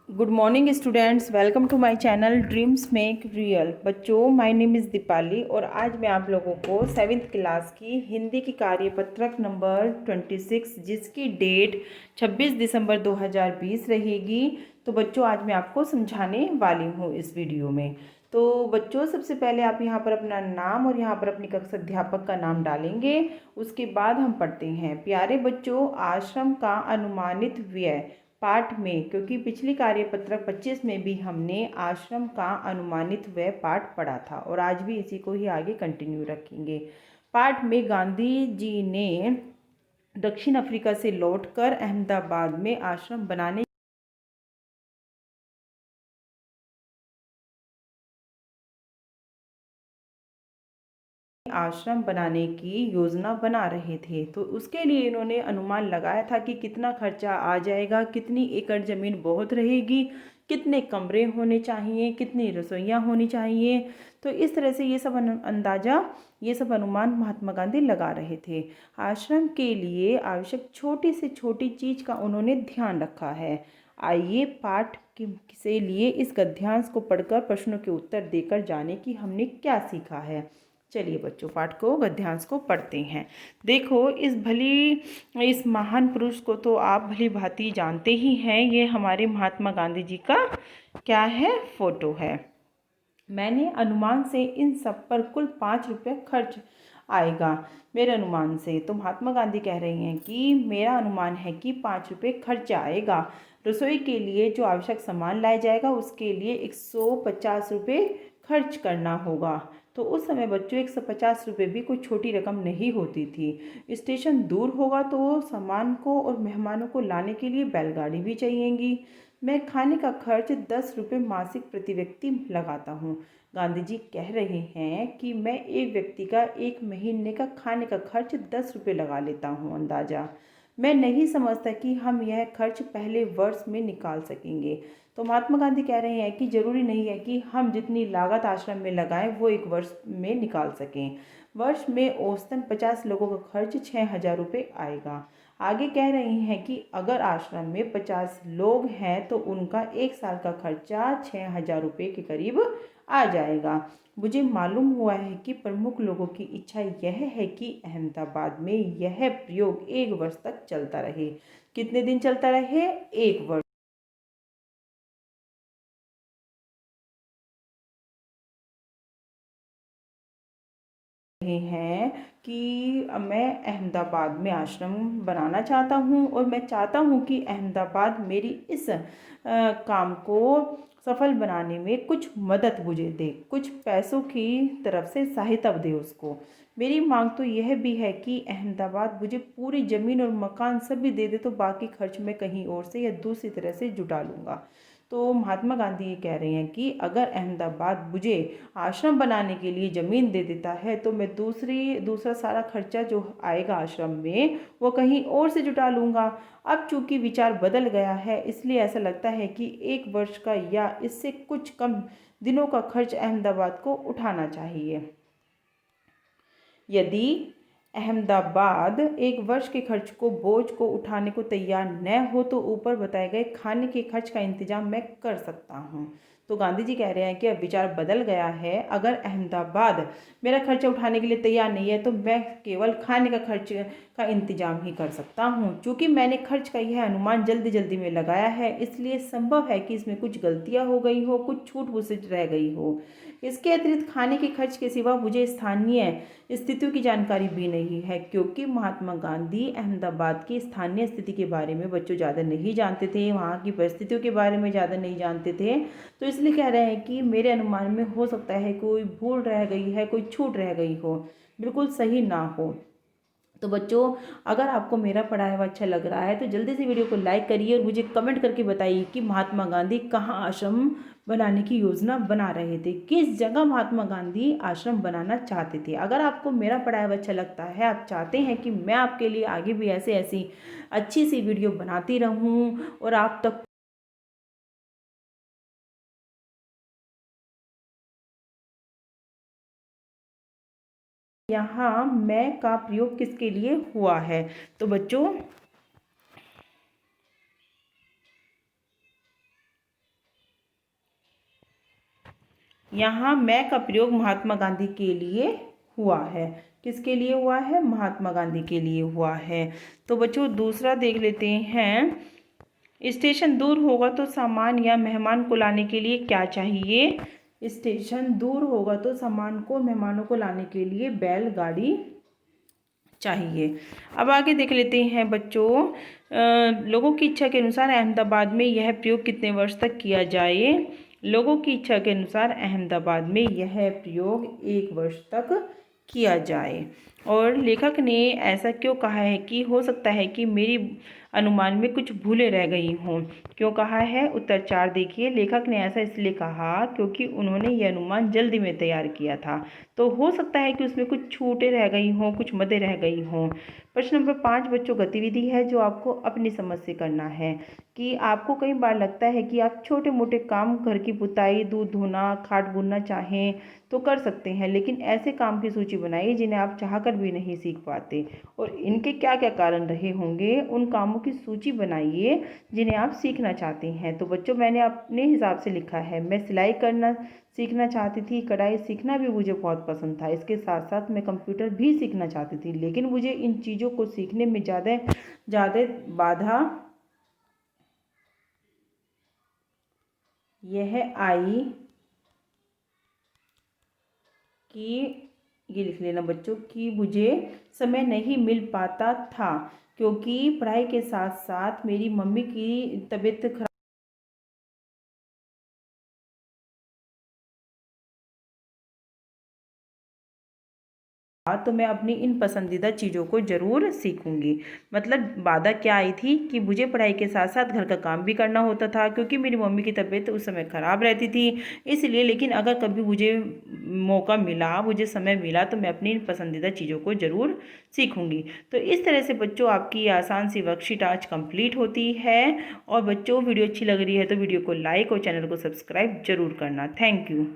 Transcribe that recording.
Good morning students, welcome to my channel dreams make real. बच्चों, my name is Deepali और आज मैं आप लोगों को 7th क्लास की हिंदी की कार्यपत्रक नंबर 26 जिसकी डेट 26 दिसंबर 2020 रहेगी। तो बच्चों, आज मैं आपको समझाने वाली हूँ इस वीडियो में। तो बच्चों, सबसे पहले आप यहाँ पर अपना नाम और यहाँ पर अपनी कक्षा अध्यापक का नाम डालेंगे। उसके बाद हम पढ़ते हैं। प्यारे बच्चों, आश्रम का अनुमानित व्यय पाठ में, क्योंकि पिछली कार्यपत्रक 25 में भी हमने आश्रम का अनुमानित व्यय पाठ पढ़ा था और आज भी इसी को ही आगे कंटिन्यू रखेंगे। पाठ में गांधी जी ने दक्षिण अफ्रीका से लौटकर अहमदाबाद में आश्रम बनाने की योजना बना रहे थे। तो उसके लिए इन्होंने अनुमान लगाया था कि कितना खर्चा आ जाएगा, कितनी एकड़ ज़मीन बहुत रहेगी, कितने कमरे होने चाहिए, कितनी रसोइयाँ होनी चाहिए। तो इस तरह से ये सब अंदाज़ा, ये सब अनुमान महात्मा गांधी लगा रहे थे। आश्रम के लिए आवश्यक छोटी से छोटी चीज़ का उन्होंने ध्यान रखा है। आइए पाठ से लिए इस गद्यांश को पढ़कर प्रश्नों के उत्तर देकर जाने कि हमने क्या सीखा है। चलिए बच्चों, पाठ को गद्यांश को पढ़ते हैं। देखो, इस महान पुरुष को तो आप भली भांति जानते ही हैं। ये हमारे महात्मा गांधी जी का क्या है, फोटो है। मैंने अनुमान से इन सब पर कुल 5 रुपये खर्च आएगा। मेरे अनुमान से तो महात्मा गांधी कह रही हैं कि मेरा अनुमान है कि 5 रुपये खर्च आएगा। रसोई के लिए जो आवश्यक सामान लाया जाएगा उसके लिए 150 रुपये खर्च करना होगा। तो उस समय बच्चों 150 रुपये भी कोई छोटी रकम नहीं होती थी। स्टेशन दूर होगा तो सामान को और मेहमानों को लाने के लिए बैलगाड़ी भी चाहिएगी। मैं खाने का खर्च 10 रुपये मासिक प्रति व्यक्ति लगाता हूँ। गांधी जी कह रहे हैं कि मैं एक व्यक्ति का एक महीने का खाने का खर्च 10 रुपये लगा लेता हूँ अंदाज़ा। मैं नहीं समझता कि हम यह खर्च पहले वर्ष में निकाल सकेंगे। तो महात्मा गांधी कह रहे हैं कि जरूरी नहीं है कि हम जितनी लागत आश्रम में लगाएं वो एक वर्ष में निकाल सकें। वर्ष में औसतन 50 लोगों का खर्च 6,000 रुपये आएगा। आगे कह रही हैं कि अगर आश्रम में 50 लोग हैं तो उनका एक साल का खर्चा 6,000 रुपये के करीब आ जाएगा। मुझे मालूम हुआ है कि प्रमुख लोगों की इच्छा यह है कि अहमदाबाद में यह प्रयोग 1 वर्ष तक चलता रहे। कितने दिन चलता रहे? 1 वर्ष हैं कि मैं अहमदाबाद में आश्रम बनाना चाहता हूँ और मैं चाहता हूँ कि अहमदाबाद मेरी इस काम को सफल बनाने में कुछ मदद मुझे दे, कुछ पैसों की तरफ से सहायता दे उसको। मेरी मांग तो यह भी है कि अहमदाबाद मुझे पूरी ज़मीन और मकान सब भी दे दे, तो बाकी खर्च मैं कहीं और से या दूसरी तरह से जुटा लूँगा। तो महात्मा गांधी ये कह रहे हैं कि अगर अहमदाबाद मुझे आश्रम बनाने के लिए ज़मीन दे देता है तो मैं दूसरा सारा खर्चा जो आएगा आश्रम में वो कहीं और से जुटा लूँगा। अब चूंकि विचार बदल गया है, इसलिए ऐसा लगता है कि 1 वर्ष का या इससे कुछ कम दिनों का खर्च अहमदाबाद को उठाना चाहिए। यदि अहमदाबाद 1 वर्ष के खर्च को बोझ को उठाने को तैयार न हो तो ऊपर बताए गए खाने के खर्च का इंतजाम मैं कर सकता हूँ। तो गांधी जी कह रहे हैं कि अब विचार बदल गया है। अगर अहमदाबाद मेरा खर्चा उठाने के लिए तैयार नहीं है तो मैं केवल खाने का खर्च का इंतजाम ही कर सकता हूँ। चूँकि मैंने खर्च का यह अनुमान जल्दी जल्दी में लगाया है, इसलिए संभव है कि इसमें कुछ गलतियाँ हो गई हो, कुछ छूट मुझसे रह गई हो। इसके अतिरिक्त खाने के खर्च के सिवा मुझे स्थानीय स्थितियों की जानकारी भी नहीं है, क्योंकि महात्मा गांधी अहमदाबाद की स्थानीय स्थिति के बारे में बच्चों ज़्यादा नहीं जानते थे, वहाँ की परिस्थितियों के बारे में ज़्यादा नहीं जानते थे। तो इसलिए कह रहे हैं कि मेरे अनुमान में हो सकता है कोई भूल रह गई है, कोई छूट रह गई हो, बिल्कुल सही ना हो। तो बच्चों, अगर आपको मेरा पढ़ाया हुआ अच्छा लग रहा है तो जल्दी से वीडियो को लाइक करिए और मुझे कमेंट करके बताइए कि महात्मा गांधी कहाँ आश्रम बनाने की योजना बना रहे थे, किस जगह महात्मा गांधी आश्रम बनाना चाहते थे। अगर आपको मेरा पढ़ाया हुआ अच्छा लगता है, आप चाहते हैं कि मैं आपके लिए आगे भी ऐसे ऐसी अच्छी सी वीडियो बनाती रहूँ और आप तक यहाँ मैं का प्रयोग किसके लिए हुआ है। तो बच्चों, यहाँ मैं का प्रयोग महात्मा गांधी के लिए हुआ है। किसके लिए हुआ है? महात्मा गांधी के लिए हुआ है। तो बच्चों दूसरा देख लेते हैं। स्टेशन दूर होगा तो सामान या मेहमान को लाने के लिए क्या चाहिए? स्टेशन दूर होगा तो सामान को, मेहमानों को लाने के लिए बैलगाड़ी चाहिए। अब आगे देख लेते हैं बच्चों, लोगों की इच्छा के अनुसार अहमदाबाद में यह प्रयोग कितने वर्ष तक किया जाए? लोगों की इच्छा के अनुसार अहमदाबाद में यह प्रयोग 1 वर्ष तक किया जाए। और लेखक ने ऐसा क्यों कहा है कि हो सकता है कि मेरी अनुमान में कुछ भूलें रह गई हों? क्यों कहा है? उत्तर 4 देखिए। लेखक ने ऐसा इसलिए कहा क्योंकि उन्होंने यह अनुमान जल्दी में तैयार किया था, तो हो सकता है कि उसमें कुछ छूटें रह गई हों, कुछ मदें रह गई हों। प्रश्न नंबर 5 बच्चों, गतिविधि है जो आपको अपनी समझ से करना है। कि आपको कई बार लगता है कि आप छोटे मोटे काम, घर की पुताई, दूध धोना, खाट बुनना चाहें तो कर सकते हैं, लेकिन ऐसे काम की सूची बनाइए जिन्हें आप चाहकर भी नहीं सीख पाते, और इनके क्या क्या कारण रहे होंगे। उन कामों की सूची बनाइए जिन्हें आप सीखना चाहते हैं। तो बच्चों मैंने अपने हिसाब से लिखा है। मैं सिलाई करना सीखना चाहती थी, कढ़ाई सीखना भी मुझे बहुत पसंद था, इसके साथ साथ मैं कंप्यूटर भी सीखना चाहती थी, लेकिन मुझे इन चीज़ों को सीखने में ज़्यादा बाधा यह आई कि, ये लिख लेना बच्चों, कि मुझे समय नहीं मिल पाता था क्योंकि पढ़ाई के साथ साथ मेरी मम्मी की तबीयत खराब, तो मैं अपनी इन पसंदीदा चीज़ों को ज़रूर सीखूंगी। मतलब बाधा क्या आई थी कि मुझे पढ़ाई के साथ साथ घर का काम भी करना होता था क्योंकि मेरी मम्मी की तबीयत उस समय ख़राब रहती थी, इसलिए। लेकिन अगर कभी मुझे मौका मिला, मुझे समय मिला, तो मैं अपनी इन पसंदीदा चीज़ों को ज़रूर सीखूंगी। तो इस तरह से बच्चों आपकी आसान सी वर्कशीट आज कंप्लीट होती है। और बच्चों वीडियो अच्छी लग रही है तो वीडियो को लाइक और चैनल को सब्सक्राइब जरूर करना। Thank you.